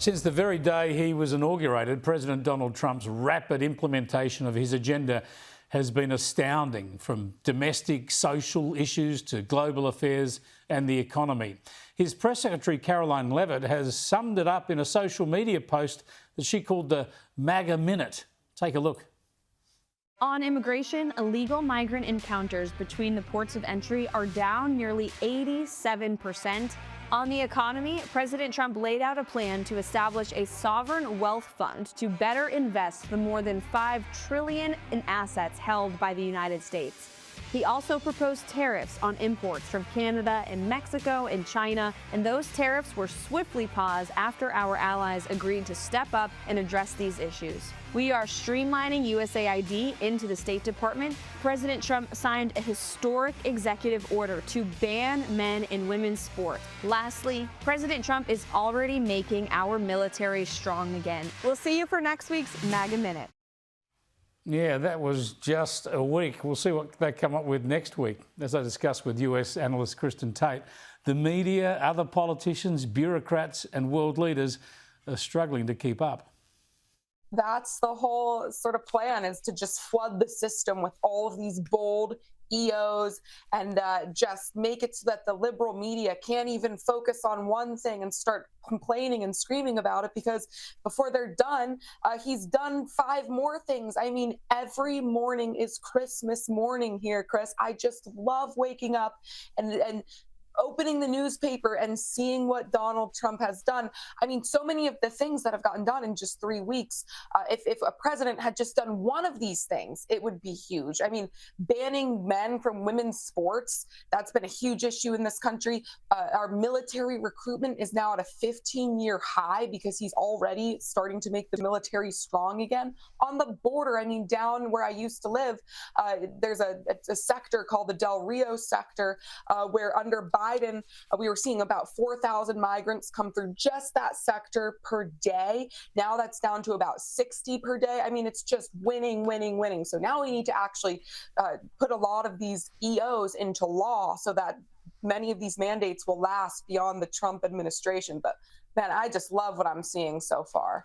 Since the very day he was inaugurated, President Donald Trump's rapid implementation of his agenda has been astounding, from domestic, social issues to global affairs and the economy. His press secretary, Caroline Levitt, has summed it up in a social media post that she called the MAGA Minute. Take a look. On immigration, illegal migrant encounters between the ports of entry are down nearly 87%. On the economy, President Trump laid out a plan to establish a sovereign wealth fund to better invest the more than $5 trillion in assets held by the United States. He also proposed tariffs on imports from Canada and Mexico and China, and those tariffs were swiftly paused after our allies agreed to step up and address these issues. We are streamlining USAID into the State Department. President Trump signed a historic executive order to ban men in women's sport. Lastly, President Trump is already making our military strong again. We'll see you for next week's MAGA Minute. Yeah, that was just a week. We'll see what they come up with next week. As I discussed with US analyst Kristin Tate, the media, other politicians, bureaucrats and world leaders are struggling to keep up. That's the whole sort of plan, is to just flood the system with all of these bold EOs and just make it so that the liberal media can't even focus on one thing and start complaining and screaming about it, because before they're done, he's done 5 more things. I mean, every morning is Christmas morning here, Chris. I just love waking up and opening the newspaper and seeing what Donald Trump has done. I mean, so many of the things that have gotten done in just 3 weeks, if a president had just done one of these things, it would be huge. I mean, banning men from women's sports, that's been a huge issue in this country. Our military recruitment is now at a 15-year high because he's already starting to make the military strong again. On the border, I mean, down where I used to live, there's a sector called the Del Rio sector where under Biden, we were seeing about 4,000 migrants come through just that sector per day. Now that's down to about 60 per day. I mean, it's just winning, winning, winning. So now we need to actually put a lot of these EOs into law so that many of these mandates will last beyond the Trump administration. But man, I just love what I'm seeing so far.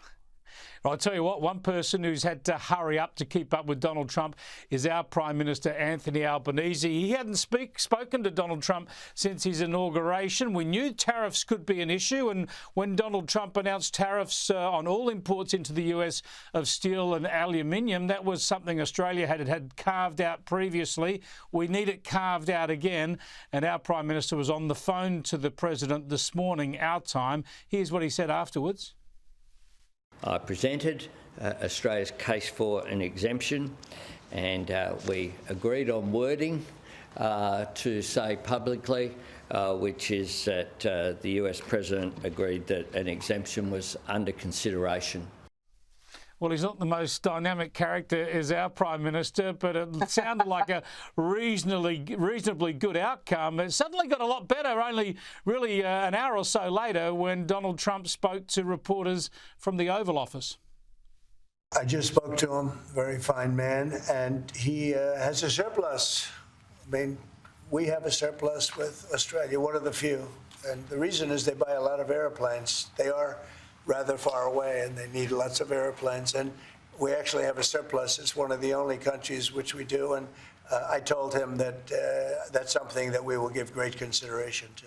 Well, I'll tell you what, one person who's had to hurry up to keep up with Donald Trump is our Prime Minister, Anthony Albanese. He hadn't spoken to Donald Trump since his inauguration. We knew tariffs could be an issue, and when Donald Trump announced tariffs on all imports into the US of steel and aluminium, that was something Australia had carved out previously. We need it carved out again, and our Prime Minister was on the phone to the President this morning, our time. Here's what he said afterwards. I presented Australia's case for an exemption, and we agreed on wording to say publicly, which is that the US President agreed that an exemption was under consideration. Well, he's not the most dynamic character as our Prime Minister, but it sounded like a reasonably good outcome. It suddenly got a lot better only really an hour or so later when Donald Trump spoke to reporters from the Oval Office. I just spoke to him, very fine man, and he has a surplus. I mean, we have a surplus with Australia, one of the few. And the reason is they buy a lot of airplanes. They are rather far away, and they need lots of airplanes. And we actually have a surplus. It's one of the only countries which we do. And I told him that that's something that we will give great consideration to.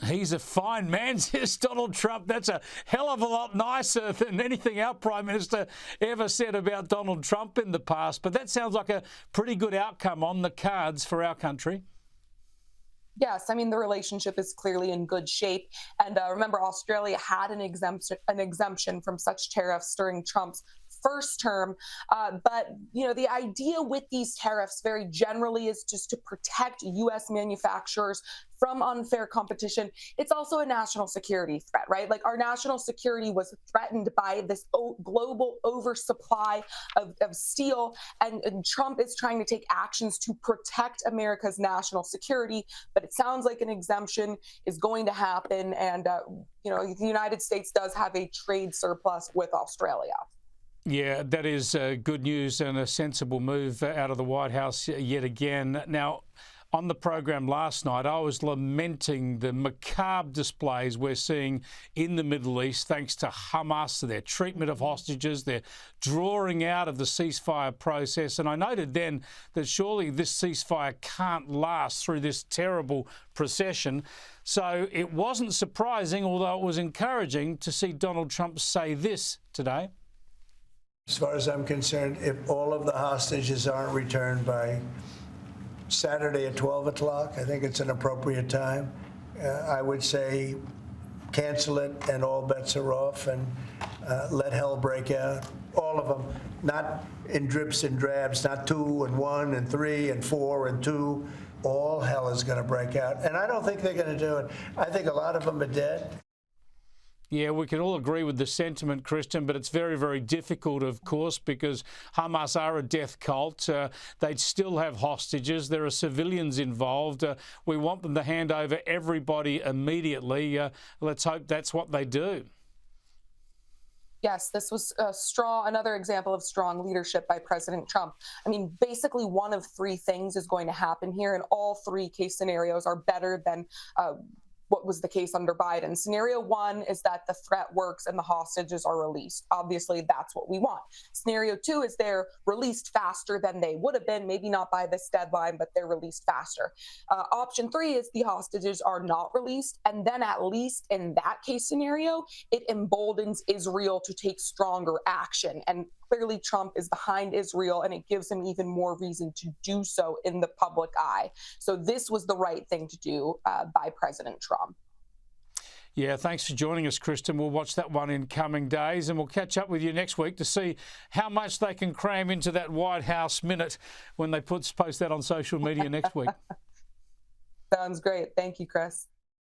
He's a fine man, says Donald Trump. That's a hell of a lot nicer than anything our Prime Minister ever said about Donald Trump in the past. But that sounds like a pretty good outcome on the cards for our country. Yes, I mean, the relationship is clearly in good shape. And remember, Australia had an exemption from such tariffs during Trump's first term. But, you know, the idea with these tariffs very generally is just to protect U.S. manufacturers from unfair competition. It's also a national security threat, right? Like, our national security was threatened by this global oversupply of steel, and Trump is trying to take actions to protect America's national security. But it sounds like an exemption is going to happen, and you know, the United States does have a trade surplus with Australia. Yeah, that is good news and a sensible move out of the White House yet again. Now, on the program last night, I was lamenting the macabre displays we're seeing in the Middle East thanks to Hamas, their treatment of hostages, their drawing out of the ceasefire process. And I noted then that surely this ceasefire can't last through this terrible procession. So it wasn't surprising, although it was encouraging, to see Donald Trump say this today. As far as I'm concerned, if all of the hostages aren't returned by Saturday at 12 o'clock, I think it's an appropriate time. I would say cancel it and all bets are off, and let hell break out. All of them, not in drips and drabs, not 2 and 1 and 3 and 4 and 2. All hell is going to break out. And I don't think they're going to do it. I think a lot of them are dead. Yeah, we can all agree with the sentiment, Kristin, but it's very, very difficult, of course, because Hamas are a death cult. They'd still have hostages. There are civilians involved. We want them to hand over everybody immediately. Let's hope that's what they do. Yes, this was another example of strong leadership by President Trump. I mean, basically one of 3 things is going to happen here, and all 3 case scenarios are better than what was the case under Biden. Scenario 1 is that the threat works and the hostages are released. Obviously, that's what we want. Scenario 2 is they're released faster than they would have been, maybe not by this deadline, but they're released faster. Option 3 is the hostages are not released. And then at least in that case scenario, it emboldens Israel to take stronger action. And clearly Trump is behind Israel, and it gives him even more reason to do so in the public eye. So this was the right thing to do by President Trump. Yeah, thanks for joining us, Kristin. We'll watch that one in coming days, and we'll catch up with you next week to see how much they can cram into that White House minute when they post that on social media next week. Sounds great. Thank you, Chris.